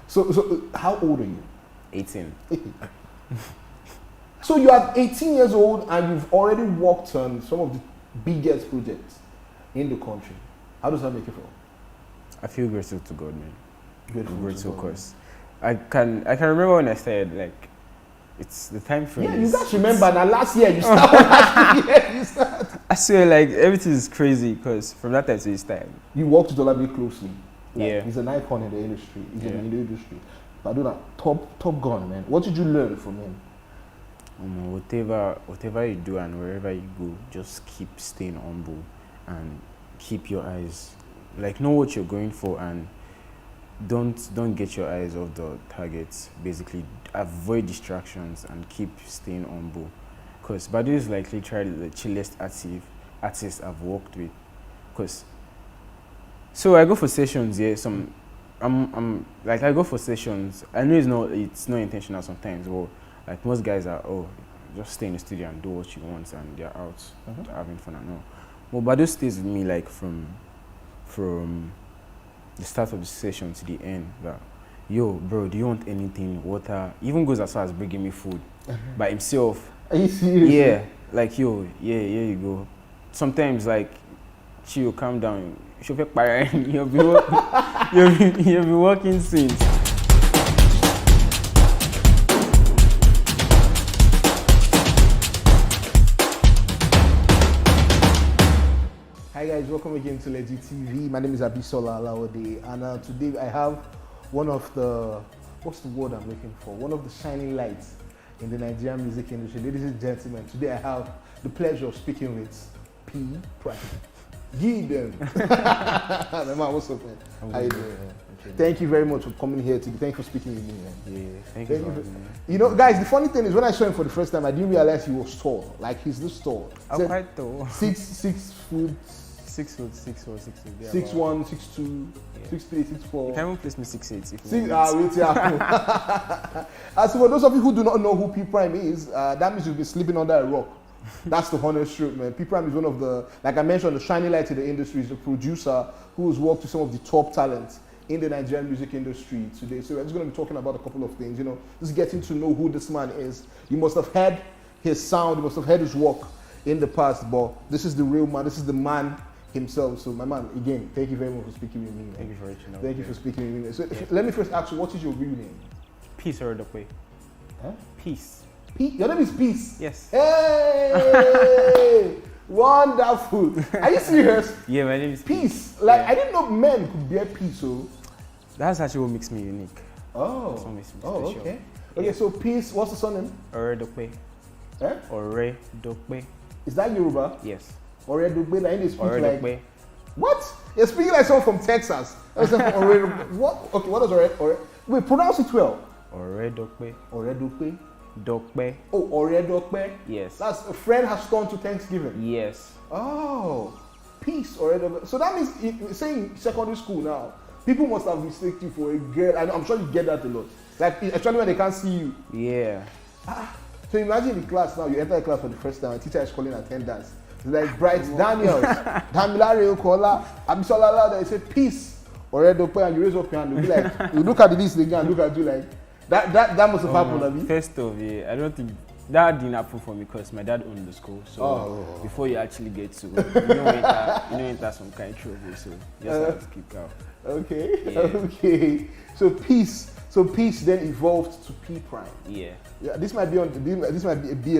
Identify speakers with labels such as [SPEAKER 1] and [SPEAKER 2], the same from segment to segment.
[SPEAKER 1] So how old are you?
[SPEAKER 2] 18.
[SPEAKER 1] So you are 18 years old and you've already worked on some of the biggest projects in the country. How does that make you feel?
[SPEAKER 2] I feel grateful to God, man.
[SPEAKER 1] Grateful,
[SPEAKER 2] because I can remember when I started, like, it's the time frame.
[SPEAKER 1] Yeah, you guys remember that last year you started. Last year you started.
[SPEAKER 2] I swear, like, everything is crazy because from that time to this time.
[SPEAKER 1] You worked with Olabi closely. Like,
[SPEAKER 2] Yeah.
[SPEAKER 1] He's an icon in the industry. He's in the industry. But I do that top gun, man. What did you learn from him?
[SPEAKER 2] Whatever you do and wherever you go, just keep staying humble and keep your eyes, like, know what you're going for and don't get your eyes off the targets. Basically, avoid distractions and keep staying humble. Because Badu is like literally the chillest artist I've worked with. Cause so I go for sessions, yeah. I'm like I go for sessions. I know it's not intentional sometimes, but like most guys are just stay in the studio and do what you want and they're out having fun and all. Well, Badu stays with me like from the start of the session to the end. That, yo, bro, do you want anything? Water? Even goes as far as bringing me food by himself.
[SPEAKER 1] Are you serious?
[SPEAKER 2] Yeah, like, yo, yeah, here you go. Sometimes, like, chill, calm down. You'll be working since.
[SPEAKER 1] Hi guys, welcome again to Legit TV. My name is Abisola Alawode, and today I have one of the, what's the word I'm looking for? One of the shining lights in the Nigerian music industry. Ladies and gentlemen, today I have the pleasure of speaking with P-priime. Give them. My man, what's up, man? How you doing? Thank you very much for coming here today. Thank you for speaking with me, man.
[SPEAKER 2] Yeah, thank you.
[SPEAKER 1] You know, guys, the funny thing is when I saw him for the first time, I didn't realize he was tall. Like, he's this tall.
[SPEAKER 2] I'm quite tall.
[SPEAKER 1] 6 foot.
[SPEAKER 2] 6 foot, 6'1", 6'2". Yeah,
[SPEAKER 1] 6'1", 6'2", 6'3", 6'4".
[SPEAKER 2] You can even place me 6'8".
[SPEAKER 1] Wait, yeah. As for those of you who do not know who P-priime is, that means you've been sleeping under a rock. That's the honest truth, man. P-priime is one of the, like I mentioned, the shining light in the industry. He's a producer who's worked with some of the top talents in the Nigerian music industry today. So we're just going to be talking about a couple of things, you know, just getting to know who this man is. You must have heard his sound, you must have heard his work in the past, but this is the real man, this is the man himself. So my man, again, thank you very much for speaking with me, man.
[SPEAKER 2] Thank you for reaching out.
[SPEAKER 1] Thank you for speaking with me. So let me first ask you, what is your real name?
[SPEAKER 2] Peace or the way?
[SPEAKER 1] Huh?
[SPEAKER 2] Peace.
[SPEAKER 1] Your name is Peace?
[SPEAKER 2] Yes.
[SPEAKER 1] Hey! Wonderful. Are you serious?
[SPEAKER 2] Yeah, my name is
[SPEAKER 1] Peace. Like,
[SPEAKER 2] yeah.
[SPEAKER 1] I didn't know men could bear peace, so.
[SPEAKER 2] That's actually what makes me unique.
[SPEAKER 1] Oh.
[SPEAKER 2] That's what makes me
[SPEAKER 1] special.
[SPEAKER 2] special.
[SPEAKER 1] Okay. Okay, so Peace, what's the surname?
[SPEAKER 2] Oredokpe.
[SPEAKER 1] Eh?
[SPEAKER 2] Oredokpe.
[SPEAKER 1] Is that Yoruba?
[SPEAKER 2] Yes.
[SPEAKER 1] Oredokpe, like they speak
[SPEAKER 2] Oredokpe.
[SPEAKER 1] like. What? You're speaking like someone from Texas. What? Okay, what does wait, pronounce it well.
[SPEAKER 2] Oredokpe.
[SPEAKER 1] Oredokpe.
[SPEAKER 2] Dokpe.
[SPEAKER 1] Oh, Oredokpe.
[SPEAKER 2] Yes.
[SPEAKER 1] That's a friend has gone to Thanksgiving.
[SPEAKER 2] Yes.
[SPEAKER 1] Oh, Peace Oredokpe. So that means, saying secondary school now, people must have mistaken you for a girl. I'm sure you get that a lot. Like, especially when they can't see you.
[SPEAKER 2] Yeah.
[SPEAKER 1] So imagine the class now, you enter the class for the first time, and teacher is calling attendance. It's like Bright Daniels, Damilare Okola, Abisola Alawode, they say Peace Oredokpe, and you raise up your hand, you'll be like, you look at the list again and look at you like, that must have happened, Abi.
[SPEAKER 2] First of all, I don't think that didn't happen for me because my dad owned the school. So before you actually get to, enter some kind of trouble. So just have to keep calm.
[SPEAKER 1] Okay.
[SPEAKER 2] Yeah.
[SPEAKER 1] Okay. So Peace then evolved to P-priime.
[SPEAKER 2] Yeah.
[SPEAKER 1] Yeah. This might be a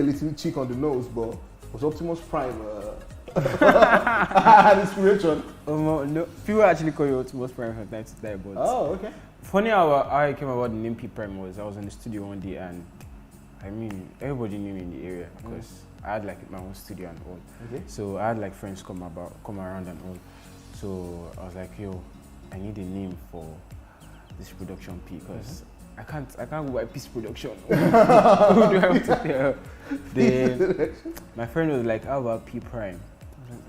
[SPEAKER 1] little cheek on the nose, but was Optimus Prime an inspiration?
[SPEAKER 2] No, people actually call you Optimus Prime from time to time, but
[SPEAKER 1] okay.
[SPEAKER 2] funny how I came about the name P-priime was I was in the studio one day and I mean everybody knew me in the area because I had like my own studio and all. Okay. So I had like friends come around and all. So I was like, yo, I need a name for this production P because I can't go by Peace Production. Who do I want to tell? Then my friend was like, how about P-priime? I was like,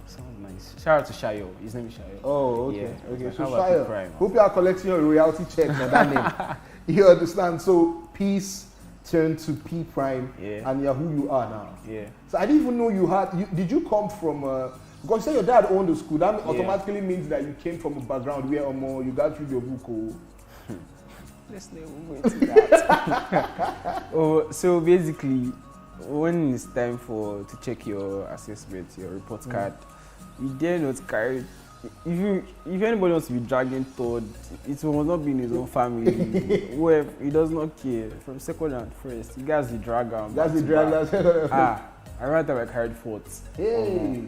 [SPEAKER 2] sounds nice. Shout out to Shayo. His name is Shayo.
[SPEAKER 1] Oh, okay.
[SPEAKER 2] Yeah.
[SPEAKER 1] Okay.
[SPEAKER 2] Like,
[SPEAKER 1] So
[SPEAKER 2] how about
[SPEAKER 1] Shayo,
[SPEAKER 2] P-priime?
[SPEAKER 1] hope you are collecting your royalty check for that name. You understand? So Peace turned to P-priime, and you're who you are now.
[SPEAKER 2] Yeah.
[SPEAKER 1] So I didn't even know did you come from because you say your dad owned the school, that automatically means that you came from a background where you got through your book.
[SPEAKER 2] let's never go into that. Oh, so basically, when it's time to check your assessment, your report card, you dare not carry. If anybody wants to be dragging third, it will not be in his own family. Where he does not care. From second and first, he gets the dragger.
[SPEAKER 1] That's the dragger.
[SPEAKER 2] I rather I carried fourth.
[SPEAKER 1] Hey.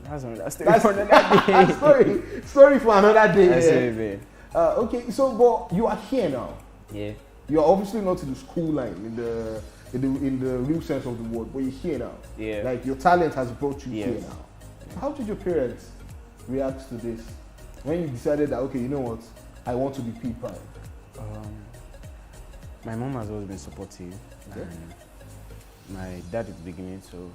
[SPEAKER 2] That's another story for another day.
[SPEAKER 1] Story for another day.
[SPEAKER 2] That's it, man.
[SPEAKER 1] Okay, so but you are here now.
[SPEAKER 2] Yeah.
[SPEAKER 1] You are obviously not in the school line in the real sense of the word, but you're here now.
[SPEAKER 2] Yeah.
[SPEAKER 1] Like your talent has brought you
[SPEAKER 2] Yes.
[SPEAKER 1] here now. How did your parents react to this when you decided that, okay, you know what, I want to be P-priime?
[SPEAKER 2] My mom has always been supportive,
[SPEAKER 1] Okay.
[SPEAKER 2] and my dad is beginning to.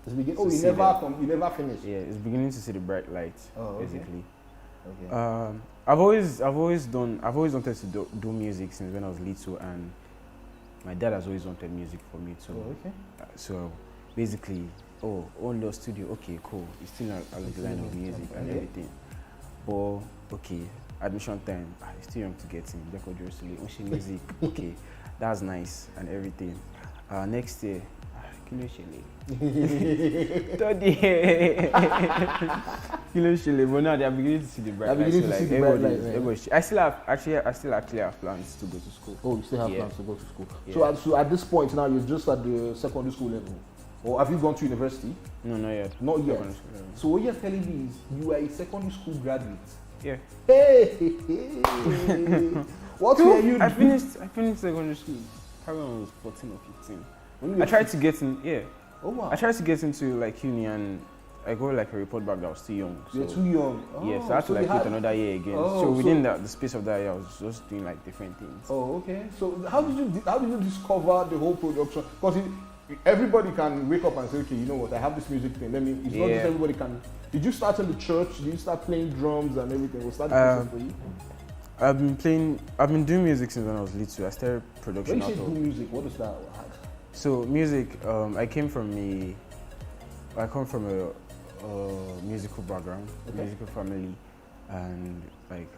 [SPEAKER 1] Oh, you never finished.
[SPEAKER 2] Yeah, it's beginning to see the bright light.
[SPEAKER 1] Oh, okay.
[SPEAKER 2] Basically.
[SPEAKER 1] Okay.
[SPEAKER 2] I've always wanted to do music since when I was little, and my dad has always wanted music for me too.
[SPEAKER 1] Oh, okay.
[SPEAKER 2] So basically, own the studio, okay, cool. It's still along the line of music and everything. But okay, admission time, it's too young to get in. Therefore, just music, okay, that's nice and everything. Next year, third year, but now they are beginning to see the bright light. So like everybody, I still actually have plans to go to school.
[SPEAKER 1] Oh, you still have plans to go to school.
[SPEAKER 2] Yeah.
[SPEAKER 1] So at this point now, you're just at the secondary school level. Or have you gone to university?
[SPEAKER 2] No, not yet.
[SPEAKER 1] Not yet.
[SPEAKER 2] Secondary school level.
[SPEAKER 1] So what you're telling me is you are a secondary school graduate.
[SPEAKER 2] Yeah.
[SPEAKER 1] Hey! What were you
[SPEAKER 2] I finished secondary school probably when I was 14 or 15. I tried to get in,
[SPEAKER 1] Oh wow.
[SPEAKER 2] I tried to get into like uni, and I got like a report back that I was too young. So
[SPEAKER 1] You're too young. Oh,
[SPEAKER 2] yes, I had to like wait another year again. So within the space of that year, I was just doing like different things.
[SPEAKER 1] Oh, okay. So how did you discover the whole production? Because everybody can wake up and say, okay, you know what, I have this music thing. It's not just everybody can. Did you start in the church? Did you start playing drums and everything? Was that the process for you?
[SPEAKER 2] I've been doing music since when I was little. I started production.
[SPEAKER 1] When you say do music, what is that?
[SPEAKER 2] So music, I come from a musical background, musical family, and like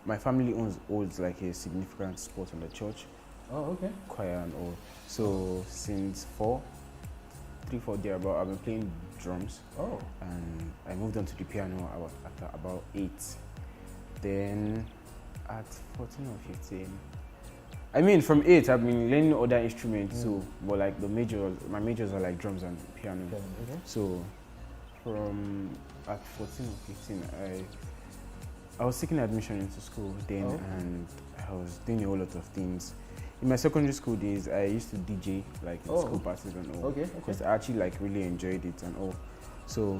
[SPEAKER 2] my family owns like a significant spot in the church.
[SPEAKER 1] Oh, okay.
[SPEAKER 2] Choir and all. So since 3-4 years about, I've been playing drums.
[SPEAKER 1] Oh.
[SPEAKER 2] And I moved on to the piano at about 8. Then at 14 or 15. I mean, from 8, I've been learning other instruments too, but like my majors are like drums and piano.
[SPEAKER 1] Okay.
[SPEAKER 2] So from at 14 or 15, I was seeking admission into school then, and I was doing a whole lot of things. In my secondary school days, I used to DJ like in school parties and all. Okay. Because I actually like really enjoyed it and all. So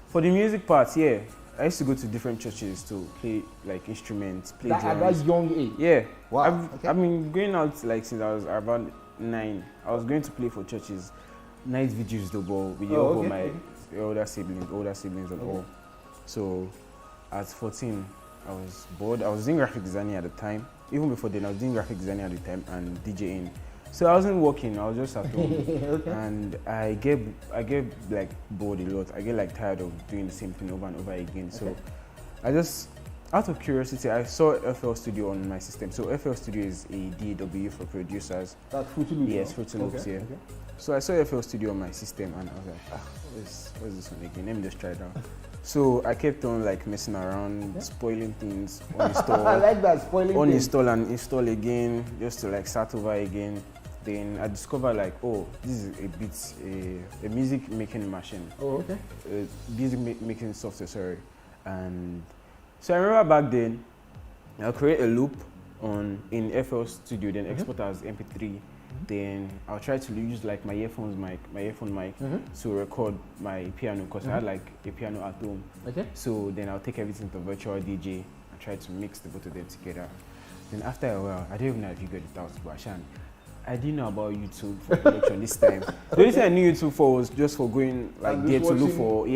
[SPEAKER 2] for the music part, I used to go to different churches to play like instruments, play drums. At
[SPEAKER 1] that young age?
[SPEAKER 2] Yeah.
[SPEAKER 1] Wow.
[SPEAKER 2] I've been going out like since I was about 9. I was going to play for churches, night vigils though, but with all my older siblings and all. So at 14, I was bored. I was doing graphic designing at the time. Even before then, I was doing graphic designing at the time and DJing. So I wasn't working. I was just at home, and I get like bored a lot. I get like tired of doing the same thing over and over again. So I just, out of curiosity, I saw FL Studio on my system. So FL Studio is a DAW for producers.
[SPEAKER 1] That's Fruity Loops.
[SPEAKER 2] Yes, Fruity Loops. Yeah. Okay. So I saw FL Studio on my system, and I was like, what's this one again? Let me just try it out. So I kept on like messing around, spoiling things, uninstall.
[SPEAKER 1] I like that, spoiling
[SPEAKER 2] uninstall and install again, just to like start over again. Then I discovered like, this is a music making machine.
[SPEAKER 1] Oh, okay.
[SPEAKER 2] Music making software, sorry. And so I remember back then, I'll create a loop in FL Studio, then export as MP3. Then I'll try to use like my earphone mic to record my piano, because I had like a piano at home. Okay. So then I'll take everything to virtual DJ and try to mix the both of them together. Then after a while, I don't even know if you got it out, but I didn't know about YouTube for production this time. The only thing I knew YouTube for was just for going like there to look for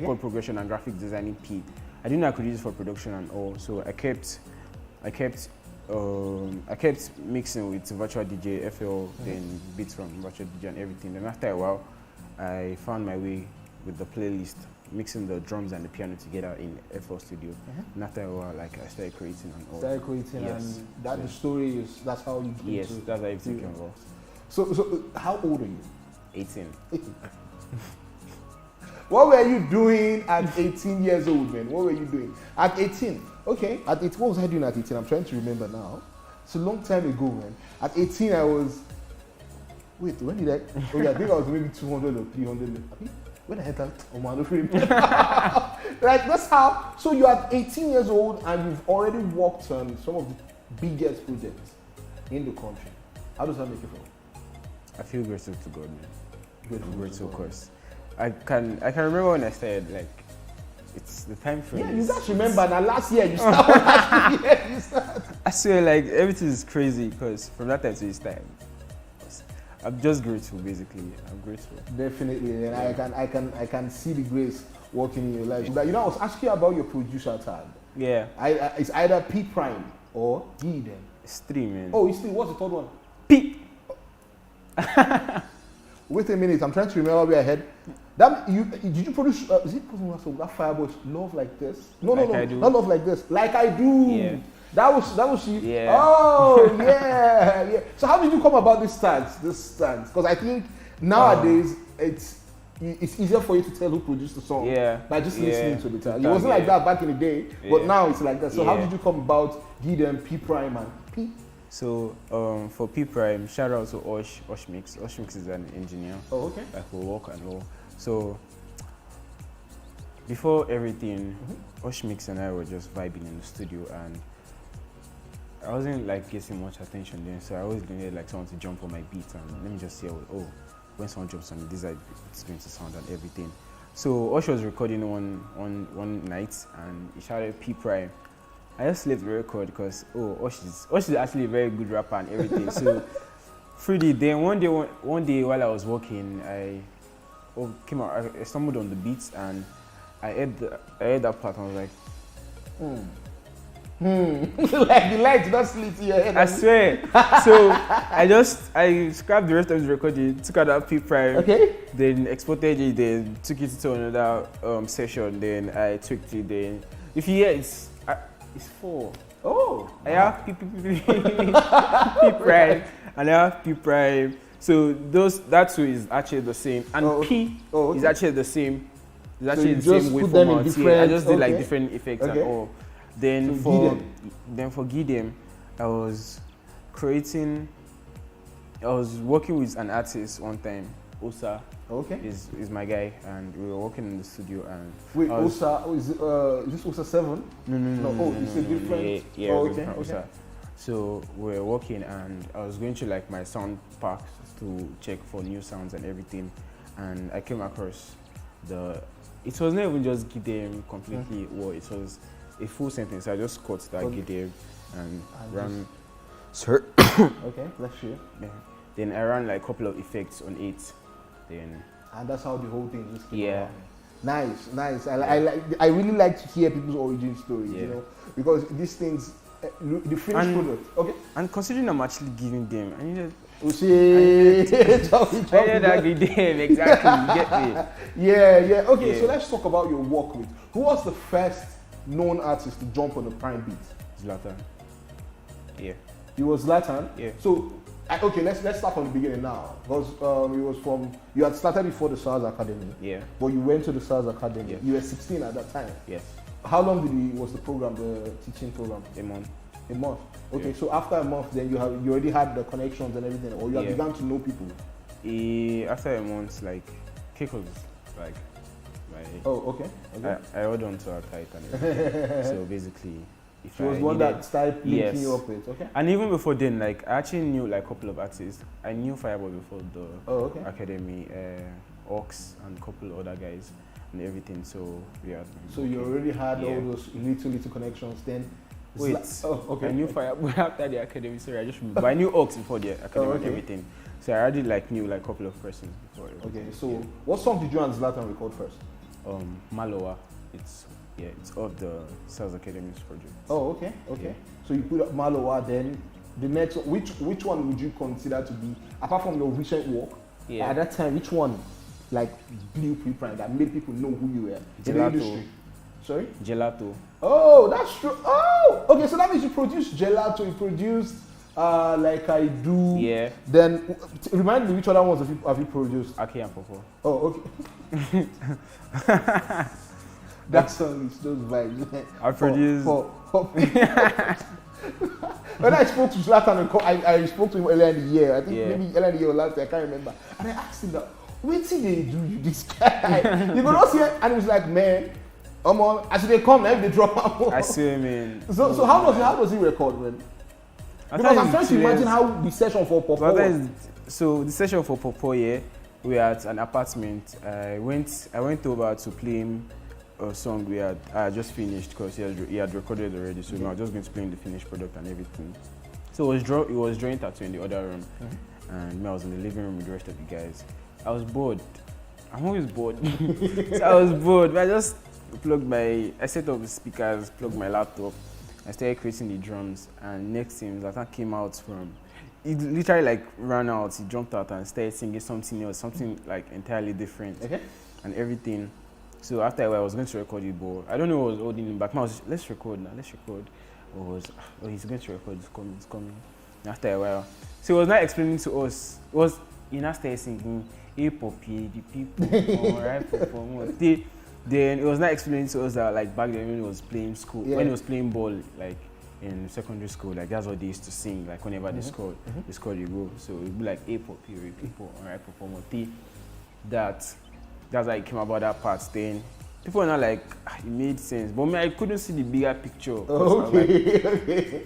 [SPEAKER 2] chord progression and graphic designing P. I didn't know I could use it for production and all. So I kept mixing with virtual DJ, FL, then beats from virtual DJ and everything. Then after a while, I found my way with the playlist mixing the drums and the piano together in FL Studio. And after a while, like I started creating and all.
[SPEAKER 1] Started creating,
[SPEAKER 2] Yes.
[SPEAKER 1] and that the story is that's how you came
[SPEAKER 2] Yes,
[SPEAKER 1] to.
[SPEAKER 2] that's how everything came about.
[SPEAKER 1] So how old are you?
[SPEAKER 2] 18.
[SPEAKER 1] What were you doing at 18 years old, man? What were you doing at 18? Okay, at 18, what was I doing at 18? I'm trying to remember now. It's a long time ago, man. At 18, I was. Wait, when did I? Oh yeah, I think I was maybe 200 or 300. When the heck? Oh man, I don't remember. Like that's how. So you're at 18 years old and you've already worked on some of the biggest projects in the country. How does that make you feel?
[SPEAKER 2] I feel grateful to God, man.
[SPEAKER 1] Grateful
[SPEAKER 2] I'm
[SPEAKER 1] to
[SPEAKER 2] grateful
[SPEAKER 1] God.
[SPEAKER 2] because I can remember when I started, like, it's the time frame.
[SPEAKER 1] Yeah, you
[SPEAKER 2] is-
[SPEAKER 1] guys remember now last year you started. Last year you started.
[SPEAKER 2] I swear, like, everything is crazy because from that time to this time, I'm just grateful, basically. I'm grateful.
[SPEAKER 1] Definitely, and I can see the grace working in your life. But, you know, I was asking you about your producer tag.
[SPEAKER 2] Yeah,
[SPEAKER 1] It's either P-priime or Giden.
[SPEAKER 2] it's 3, man.
[SPEAKER 1] Oh, what's the third one?
[SPEAKER 2] P.
[SPEAKER 1] Wait a minute, I'm trying to remember where I had. Did you produce? Is it that Fireboy's Love Like This? No,
[SPEAKER 2] Like I Do.
[SPEAKER 1] not Love Like This. Like I Do.
[SPEAKER 2] Yeah.
[SPEAKER 1] That was you.
[SPEAKER 2] Yeah.
[SPEAKER 1] Oh yeah. So how did you come about this stance? Because I think nowadays it's easier for you to tell who produced the song by just listening to the tag. It wasn't like that back in the day, but now it's like that. So how did you come about Giden, P-priime, and P?
[SPEAKER 2] So for P-priime, shout out to Osh Mix. Osh Mix is an engineer.
[SPEAKER 1] Oh, okay.
[SPEAKER 2] Like for work and all. So before everything, Osh Mix and I were just vibing in the studio, and I wasn't like getting much attention then. So I always needed like someone to jump on my beat and let me just see when someone jumps on me, this is how it's going to sound and everything. So Osh was recording one night and he shouted P-priime. I just left the record because Osh is actually a very good rapper and everything. So Freddie, then one day while I was working, I stumbled on the beats and I heard that part and I was like,
[SPEAKER 1] Like the light did not slit in your head.
[SPEAKER 2] I swear. So I scrapped the rest of the recording, took out that P-priime,
[SPEAKER 1] Okay.
[SPEAKER 2] then exported it, then took it to another session, then I tweaked it, then if you hear it's 4.
[SPEAKER 1] Oh.
[SPEAKER 2] I have P-priime and I have P-priime. So that two is actually the same, and P is actually the same. It's actually the same waveform. I just did like different effects and all. Then for Giden, I was working with an artist one time. Osa is my guy, and we were working in the studio. And
[SPEAKER 1] wait, Osa is this Osa 7?
[SPEAKER 2] No.
[SPEAKER 1] It's a different.
[SPEAKER 2] Yeah,
[SPEAKER 1] okay.
[SPEAKER 2] Osa. So we were working, and I was going to like my sound packs to check for new sounds and everything, and I came across it was not even just Giden completely. Well, it was a full sentence. I just cut that Giden and ran. Sir.
[SPEAKER 1] Okay, bless you.
[SPEAKER 2] Yeah. Then I ran like a couple of effects on it. Then.
[SPEAKER 1] And that's how the whole thing just came
[SPEAKER 2] Yeah.
[SPEAKER 1] around. Nice. I really like to hear people's origin stories,
[SPEAKER 2] Yeah.
[SPEAKER 1] you know, because these things, the finished product. Okay.
[SPEAKER 2] And considering I'm actually giving them, I needed.
[SPEAKER 1] You see,
[SPEAKER 2] I needed that Giden, exactly. You get me?
[SPEAKER 1] Yeah. Okay,
[SPEAKER 2] Yeah.
[SPEAKER 1] so let's talk about your work with. Who was the first known artist to jump on the Prime beat?
[SPEAKER 2] Zlatan. Yeah.
[SPEAKER 1] It was Zlatan.
[SPEAKER 2] Yeah.
[SPEAKER 1] So, okay, let's start from the beginning now, because you had started before the SARS Academy.
[SPEAKER 2] Yeah.
[SPEAKER 1] But you went to the SARS Academy.
[SPEAKER 2] Yeah.
[SPEAKER 1] You were 16 at that time.
[SPEAKER 2] Yes.
[SPEAKER 1] How long was the program, the teaching program?
[SPEAKER 2] A month.
[SPEAKER 1] A month. Okay,
[SPEAKER 2] Yeah.
[SPEAKER 1] so after a month, then you already had the connections and everything, or you have begun to know people.
[SPEAKER 2] After a month, like, Kiko was like,
[SPEAKER 1] Oh, okay.
[SPEAKER 2] I held on to her tight and everything. So basically, if
[SPEAKER 1] She was
[SPEAKER 2] I
[SPEAKER 1] one
[SPEAKER 2] needed-
[SPEAKER 1] that started linking
[SPEAKER 2] Yes.
[SPEAKER 1] you up with. Okay.
[SPEAKER 2] And even before then, like, I actually knew like a couple of artists. I knew Fireboy before the academy, Ox and a couple of other guys and everything. So yeah.
[SPEAKER 1] So you already had all those little connections then.
[SPEAKER 2] Wait.
[SPEAKER 1] Okay.
[SPEAKER 2] I knew Fireboy after the academy. Sorry, I just remembered. But I knew Ox before the academy and everything. So I already like knew like a couple of persons before.
[SPEAKER 1] Okay. So what song did you and Zlatan record first?
[SPEAKER 2] Malowa. It's of the Sales Academy's project.
[SPEAKER 1] Oh, okay.
[SPEAKER 2] Yeah.
[SPEAKER 1] So you put up Malowa, then the next which one would you consider to be, apart from your recent work, at that time, which one like blew P-priime that made people know who you were in the
[SPEAKER 2] Gelato.
[SPEAKER 1] industry? Sorry?
[SPEAKER 2] Gelato.
[SPEAKER 1] Oh, that's true. Oh, okay. So that means you produced Gelato, you produced Like I Do.
[SPEAKER 2] Yeah.
[SPEAKER 1] Then remind me which other ones have you produced?
[SPEAKER 2] Ake and Popo.
[SPEAKER 1] Oh, okay. That song is those vibes.
[SPEAKER 2] I produced.
[SPEAKER 1] When I spoke to Zlatan, I spoke to him earlier in the year. I think
[SPEAKER 2] Yeah.
[SPEAKER 1] maybe earlier in the year or last year, I can't remember. And I asked him that, wait till they do you this guy. You go not see it, and he was like, man, as they come, now they drop out.
[SPEAKER 2] I see him in.
[SPEAKER 1] So how does he record, man? Because I'm trying to imagine how the session for Popo was.
[SPEAKER 2] So the session for Popo, yeah, we were at an apartment. I went over to play him a song I had just finished because he had recorded already. So now just going to play him the finished product and everything. So it was drawing tattoo in the other room, and I was in the living room with the rest of the guys. I was bored. I'm always bored. So I was bored. But I set up the speakers, plugged my laptop. I started creating the drums, and next thing Zlatan came out from. He literally like ran out. He jumped out and started singing something else, something like entirely different, and everything. So after a while, I was going to record it, but I don't know what was holding him back. I was just, let's record now, let's record. He's going to record. It's coming. And after a while, so he was not explaining to us. He now started singing, "Hey Poppy, the people, alright, Poppy." Then it was not explaining to us that like back then when he was playing when he was playing ball like in secondary school, like that's what they used to sing like whenever they scored a goal. So it'd be like, "Hey Poppy, people, alright, Poppy." That's how it came about that part. Then people were not like it made sense, but I couldn't see the bigger picture.
[SPEAKER 1] Okay.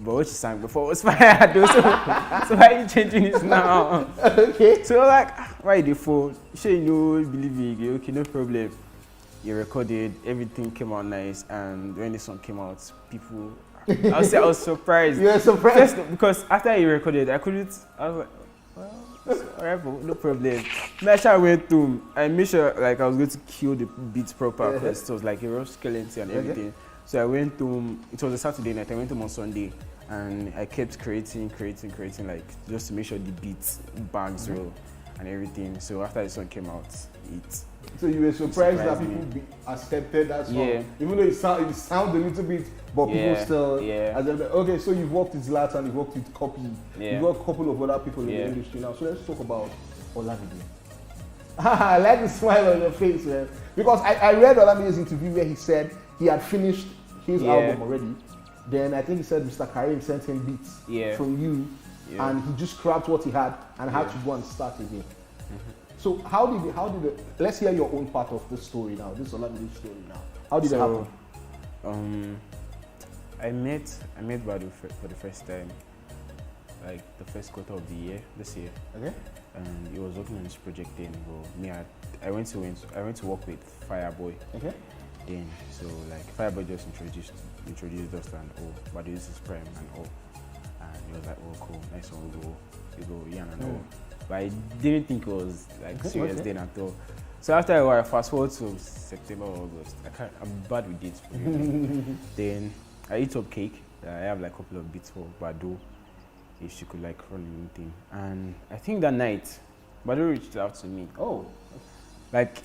[SPEAKER 2] But what you sang before was fire though, so why are you changing it now?
[SPEAKER 1] Okay.
[SPEAKER 2] So like, why the phone? Sure, you know, believe me, okay, no problem. You recorded, everything came out nice, and when the song came out, people, I was surprised.
[SPEAKER 1] You were surprised?
[SPEAKER 2] First, because after he recorded, I was like, well, it's alright, no problem. Then I went to, I made sure like I was going to kill the beats proper, because it was like a rough skeleton and everything. So I went to, it was a Saturday night, I went home on Sunday, and I kept creating, like, just to make sure the beats, bags roll, and everything. So after the song came out,
[SPEAKER 1] So you were surprised that people accepted that song?
[SPEAKER 2] Yeah.
[SPEAKER 1] Even though it sounds a little bit, but people still, okay, so you've worked with Zlatan, you've worked with Copy, you've got a couple of other people in the industry now. So let's talk about Olamide. I like the smile on your face, man. Because I read Olamide's interview where he said he had finished his album already. Then I think he said Mr. Karim sent him beats from you, and he just scrapped what he had and had to go and start again. So how did it, let's hear your own part of this story now, this Olamide story now. How did it happen?
[SPEAKER 2] I met Badu for the first time, like the first quarter of the year, this year. Okay. And he was working on this project then, but me, I went to work with Fireboy. Okay. Then, so like Fireboy just introduced us and Badu this is Prime and and he was like, oh cool, nice one, we go yeah and all. But I didn't think it was like serious then at all. So after a while, fast forward to September or August, I'm bad with dates. Then I eat up cake. I have like a couple of bits for Badu, if she could like run anything. And I think that night, Badu reached out to me. Oh, like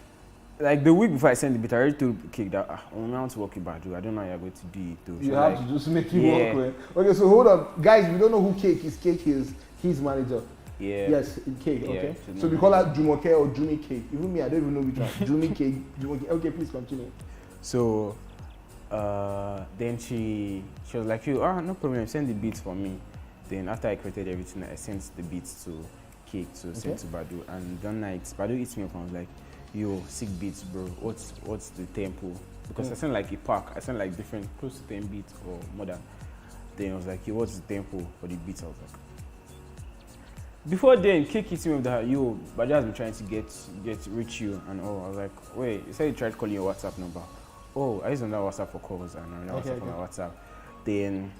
[SPEAKER 2] the week before I sent the beat, I already told Cake that I'm going to work with Badu. I don't know how you're going to do it though.
[SPEAKER 1] You have to just make it work with. Okay, so hold on. Guys, we don't know who Cake is. Cake is his manager. Yeah. Yes, Cake, okay. Yeah, so we call her Jumoke or Jumi Cake. Even me, I don't even know which one. Jumi Cake, Jumoke. Okay, please continue. So
[SPEAKER 2] then she was like, no problem, send the beats for me. Then after I created everything, I sent the beats to Cake to send to Badu. And that night, Badu hit me up and was like, yo, sick beats, bro. What's the tempo? Because I sent like a pack. I sent like different, close to 10 beats or more than. Then I was like, yo, what's the tempo for the beats? I was like, before then, Cake hit me with that, yo, Badu has been trying to reach you and all. I was like, wait, you said you tried calling your WhatsApp number. Oh, I used another WhatsApp for calls and another WhatsApp for my WhatsApp. Then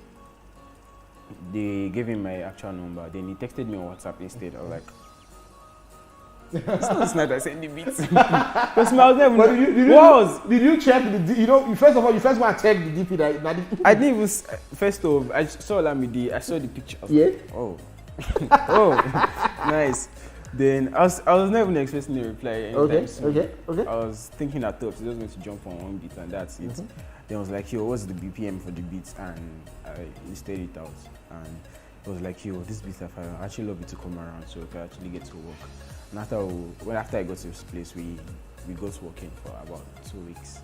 [SPEAKER 2] they gave him my actual number. Then he texted me on WhatsApp instead. I was like, it's not this night I sent the beats. Because I was there.
[SPEAKER 1] Did you check the? First of all, you first want to check the DP that.
[SPEAKER 2] I didn't even. First off, I saw Olamide. I saw the picture.
[SPEAKER 1] Yeah.
[SPEAKER 2] Oh. Oh, nice. Then I was not even expecting a reply anytime soon.
[SPEAKER 1] Okay.
[SPEAKER 2] I was thinking at top, so just going to jump on one beat and that's it. Then I was like, yo, what's the BPM for the beats? And I listed it out. And I was like, yo, this beat I actually love it to come around, so I can actually get to work. And after I got to this place, we got working for about 2 weeks.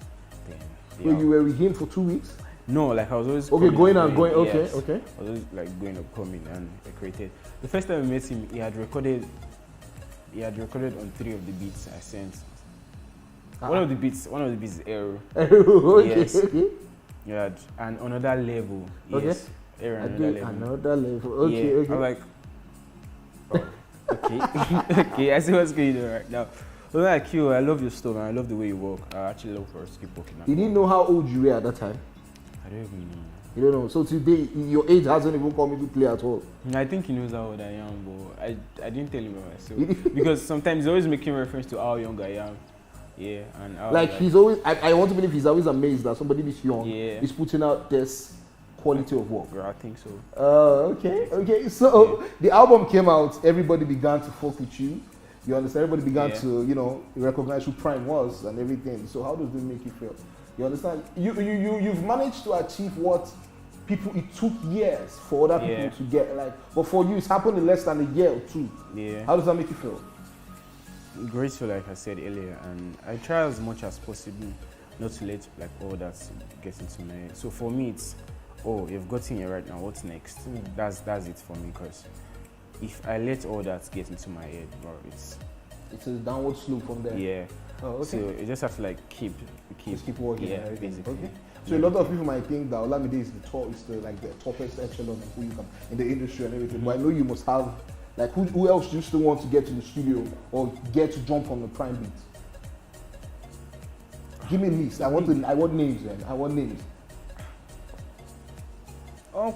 [SPEAKER 2] Then
[SPEAKER 1] So you were with him for 2 weeks?
[SPEAKER 2] No, like I was always
[SPEAKER 1] going and going.
[SPEAKER 2] Yes.
[SPEAKER 1] Okay.
[SPEAKER 2] I was always like going and coming, and I created. The first time I met him, he had recorded on 3 of the beats I sent. One of the beats is error.
[SPEAKER 1] Okay.
[SPEAKER 2] Yes. Yeah, and another level. Yes. Error,
[SPEAKER 1] another level. Okay.
[SPEAKER 2] Yeah.
[SPEAKER 1] Okay.
[SPEAKER 2] I'm like, oh, okay, okay. I see what's going on right now. I'm like, yo, I love your stuff and I love the way you work. I actually love for us to keep working.
[SPEAKER 1] You didn't know how old you were at that time?
[SPEAKER 2] I don't even know.
[SPEAKER 1] You don't know. So today, your age hasn't even come into play at all.
[SPEAKER 2] I think he knows how old I am, but I didn't tell him about myself. Because sometimes he's always making reference to how young I am. Yeah, and how,
[SPEAKER 1] like he's always, I want to believe he's always amazed that somebody this young is putting out this quality of work.
[SPEAKER 2] I think so.
[SPEAKER 1] Okay. So the album came out, everybody began to fuck with you. You understand? Everybody began to, recognize who Prime was and everything. So how does this make you feel? You understand? You've managed to achieve what it took years for other people to get. But for you, it's happened in less than a year or 2.
[SPEAKER 2] Yeah.
[SPEAKER 1] How does that make you feel?
[SPEAKER 2] Grateful, like I said earlier, and I try as much as possible not to let all that get into my head. So for me, it's you've gotten here right now. What's next? That's it for me. Because if I let all that get into my head, bro, it's
[SPEAKER 1] a downward slope from there.
[SPEAKER 2] Yeah.
[SPEAKER 1] Oh, okay.
[SPEAKER 2] So you just have to keep
[SPEAKER 1] working.
[SPEAKER 2] Yeah, basically.
[SPEAKER 1] Okay. So a lot of people might think that Olamide is the toppest echelon of who you can in the industry and everything. But I know you must have who else do you still want to get to the studio or get to jump on the Prime beat? Give me a list. I want names, man. I want names.
[SPEAKER 2] Oh,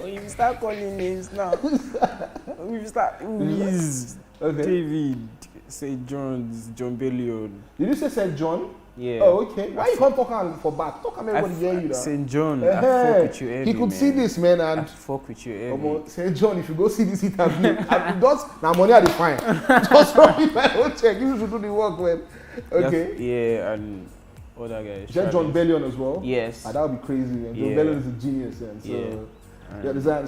[SPEAKER 2] you start calling names now. We start. Wiz, David, St. John's, John Bellion.
[SPEAKER 1] Did you say St. John?
[SPEAKER 2] Yeah.
[SPEAKER 1] Oh, okay. Why you can't talk for back? Talk and everybody hear you now.
[SPEAKER 2] St. John, I fuck with you heavy,
[SPEAKER 1] he could see this, man, and
[SPEAKER 2] I fuck with you heavy.
[SPEAKER 1] St. John, if you go see this interview, now money are the fine. Just from me, I don't check. You should do the work, man. Okay.
[SPEAKER 2] Yeah, and other guys.
[SPEAKER 1] John Bellion as well.
[SPEAKER 2] Yes.
[SPEAKER 1] That would be crazy, man. John Bellion is a genius, man.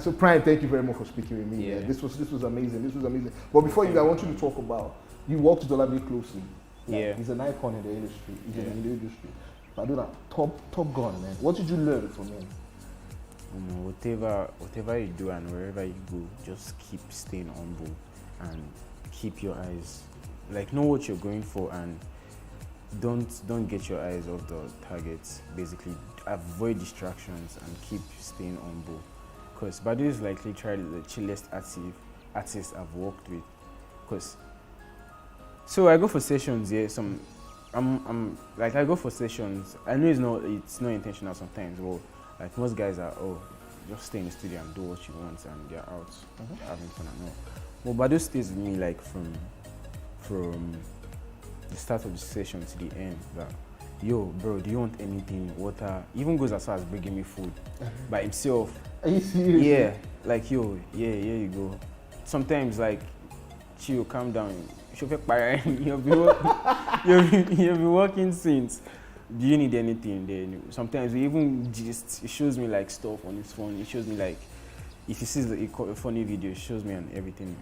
[SPEAKER 1] So So Prime, thank you very much for speaking with me. Yeah. This was amazing. This was amazing. But before I want you to talk about, you worked with Olamide closely. He's an icon in the industry. He's in the industry. But do that top gun, man. What did you learn from him?
[SPEAKER 2] Whatever you do and wherever you go, just keep staying humble and keep your eyes, know what you're going for, and don't get your eyes off the targets. Basically, avoid distractions and keep staying humble. Because Badu is literally the chillest artist I've worked with. So I go for sessions, I go for sessions. I know it's not intentional sometimes, but most guys are just stay in the studio and do what you want and they're out having fun and all. But Badu stays with me from the start of the session to the end. That, yo, bro, do you want anything? Water? Even goes as far as bringing me food by himself.
[SPEAKER 1] Are you serious?
[SPEAKER 2] Yeah, here you go. Sometimes chill, calm down. You'll be working since. Do you need anything? Then sometimes we even it shows me stuff on his phone. It shows me if he sees a funny video, it shows me and everything.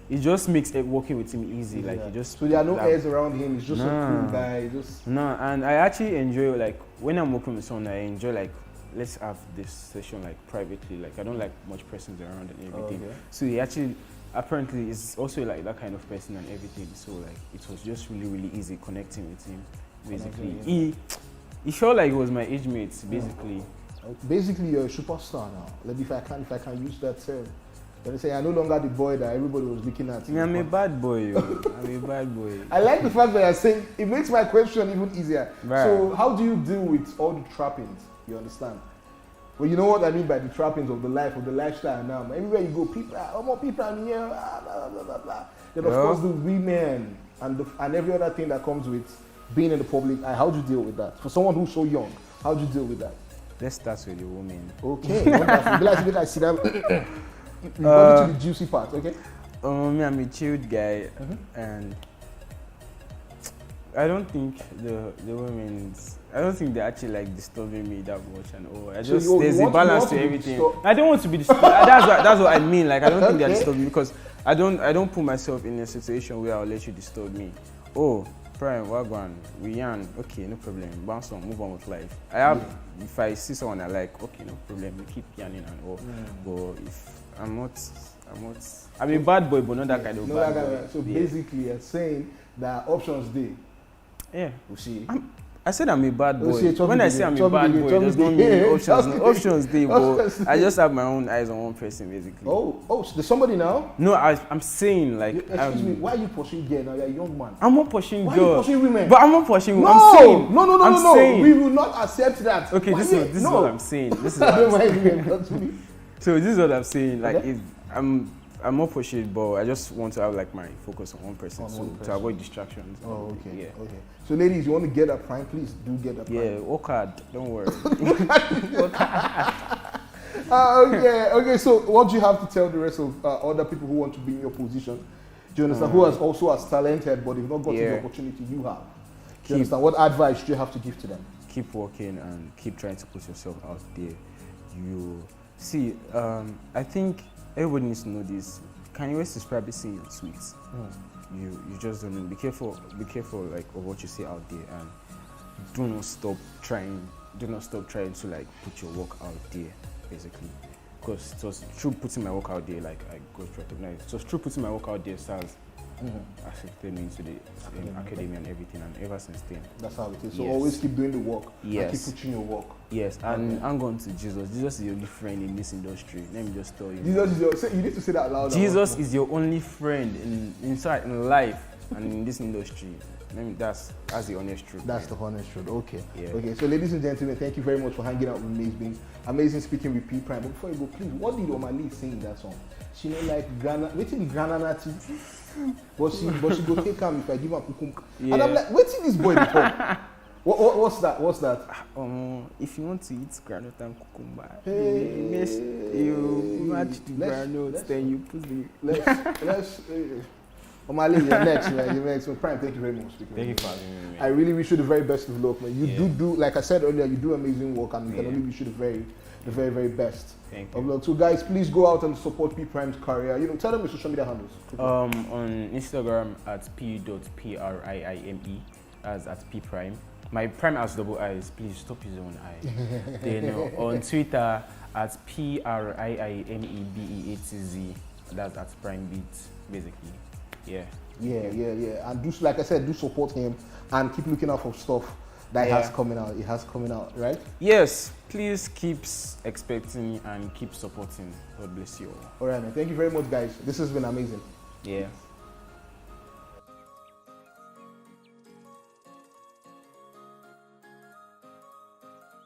[SPEAKER 2] It just makes working with him easy.
[SPEAKER 1] So there are no airs around him. He's just a cool guy.
[SPEAKER 2] And I actually enjoy when I'm working with someone. I enjoy let's have this session privately. I don't like much persons around and everything.
[SPEAKER 1] Okay.
[SPEAKER 2] So he actually apparently is also that kind of person and everything. So it was just really, really easy connecting with him. Basically, he felt like he was my age mate. Basically,
[SPEAKER 1] basically you're a superstar now. If I can use that term. When say I'm no longer the boy that everybody was looking at.
[SPEAKER 2] I'm a bad boy. I'm a bad boy.
[SPEAKER 1] I like the fact that you're saying it makes my question even easier. Right. So how do you deal with all the trappings? You understand? Well, you know what I mean by the trappings of the lifestyle now. Everywhere you go, people are here, blah, blah, blah, blah. Then of course the women and every other thing that comes with being in the public. How do you deal with that? For someone who's so young, how do you deal with that?
[SPEAKER 2] Let's start with the woman.
[SPEAKER 1] Okay, wonderful. I see that. We're going to the juicy part, okay?
[SPEAKER 2] Me, I'm a chilled guy, and I don't think the women. I don't think they're actually like disturbing me that much and all. I just there's a balance to everything. I don't want to be disturbed. That's what I mean. Like I don't think they're disturbing me because I don't put myself in a situation where I'll let you disturb me. Oh, Prime, Wagwan, we yarn. Okay, no problem. Bounce on, move on with life. I have if I see someone I like, okay, no problem. We keep yarning and all. But if I'm a bad boy, but not that kind of bad boy.
[SPEAKER 1] So basically, you're saying that options day.
[SPEAKER 2] Yeah.
[SPEAKER 1] We see.
[SPEAKER 2] I said I'm a bad boy. When I say I'm a bad boy, it does not mean options day, but I just have my own eyes on one person, basically.
[SPEAKER 1] Oh, so there's somebody now?
[SPEAKER 2] No, I'm saying like.
[SPEAKER 1] Excuse me, why are you pursuing girl now? You're a young man.
[SPEAKER 2] I'm not pursuing girls.
[SPEAKER 1] Why are you pursuing women?
[SPEAKER 2] But I'm not pursuing.
[SPEAKER 1] No,
[SPEAKER 2] I'm saying.
[SPEAKER 1] No.
[SPEAKER 2] Saying,
[SPEAKER 1] we will not accept that.
[SPEAKER 2] Okay, this is what I'm saying. This is what I'm saying. So this is what I'm saying. Like, if I'm not pursued, but I just want to have like my focus on one person, to avoid distractions.
[SPEAKER 1] Oh, okay.
[SPEAKER 2] Yeah.
[SPEAKER 1] Okay. So, ladies, you want to get that prime? Please do get that prime.
[SPEAKER 2] Yeah, work hard. Don't worry.
[SPEAKER 1] Okay. So, what do you have to tell the rest of other people who want to be in your position? Do you understand? Who is also as talented, but they've not gotten the opportunity you have? Do you understand? What advice do you have to give to them?
[SPEAKER 2] Keep working and keep trying to put yourself out there. You see, I think everybody needs to know this. Kanye West is probably saying sweets. You just don't know. Be careful like of what you say out there, and do not stop trying to like put your work out there, basically. Because it was through putting my work out there, like I got recognized. It was through putting my work out there, SARS accepted me into the academy and everything, and ever since then.
[SPEAKER 1] That's how it is. So always keep doing the work.
[SPEAKER 2] Yes.
[SPEAKER 1] And keep pushing your work.
[SPEAKER 2] Yes, and hang on to Jesus. Jesus is your only friend in this industry. Let me just tell you.
[SPEAKER 1] Jesus is your. You need to say that loud.
[SPEAKER 2] Jesus is your only friend in life and in this industry. That's the honest truth.
[SPEAKER 1] That's the honest truth. Okay.
[SPEAKER 2] Yeah.
[SPEAKER 1] Okay. So, ladies and gentlemen, thank you very much for hanging out with me. It's been amazing speaking with P-priime. But before you go, please, what did Omali sing in that song? She know like Ghana. Waiting the Ghana Nati. But she go take him if I give her kukum.
[SPEAKER 2] Yeah.
[SPEAKER 1] And I'm like, waiting this boy to come. What's that? What's that?
[SPEAKER 2] If you want to eat groundnut and cucumber,
[SPEAKER 1] Hey,
[SPEAKER 2] you match the groundnuts, then you put the.
[SPEAKER 1] Let's. Omali, you're next, man. You're next. So, Prime, thank you very much.
[SPEAKER 2] Thank you for having me, man.
[SPEAKER 1] I really wish you the very best of luck, man. You do, like I said earlier, you do amazing work, and we can only wish you the very, very best.
[SPEAKER 2] Thank
[SPEAKER 1] of
[SPEAKER 2] you.
[SPEAKER 1] luck. So, guys, please go out and support P-prime's career. You know, tell them your social media handles.
[SPEAKER 2] On Instagram at p.priime, as at P-priime. My prime has double eyes. Please stop his own eye. Then on Twitter at PRIIMEBEATZ. That's at Prime Beats, basically. Yeah. And do, like I said, do support him and keep looking out for stuff that has coming out. It has coming out, right? Yes. Please keep expecting and keep supporting. God bless you all.
[SPEAKER 1] All right, man. Thank you very much, guys. This has been amazing.
[SPEAKER 2] Yeah.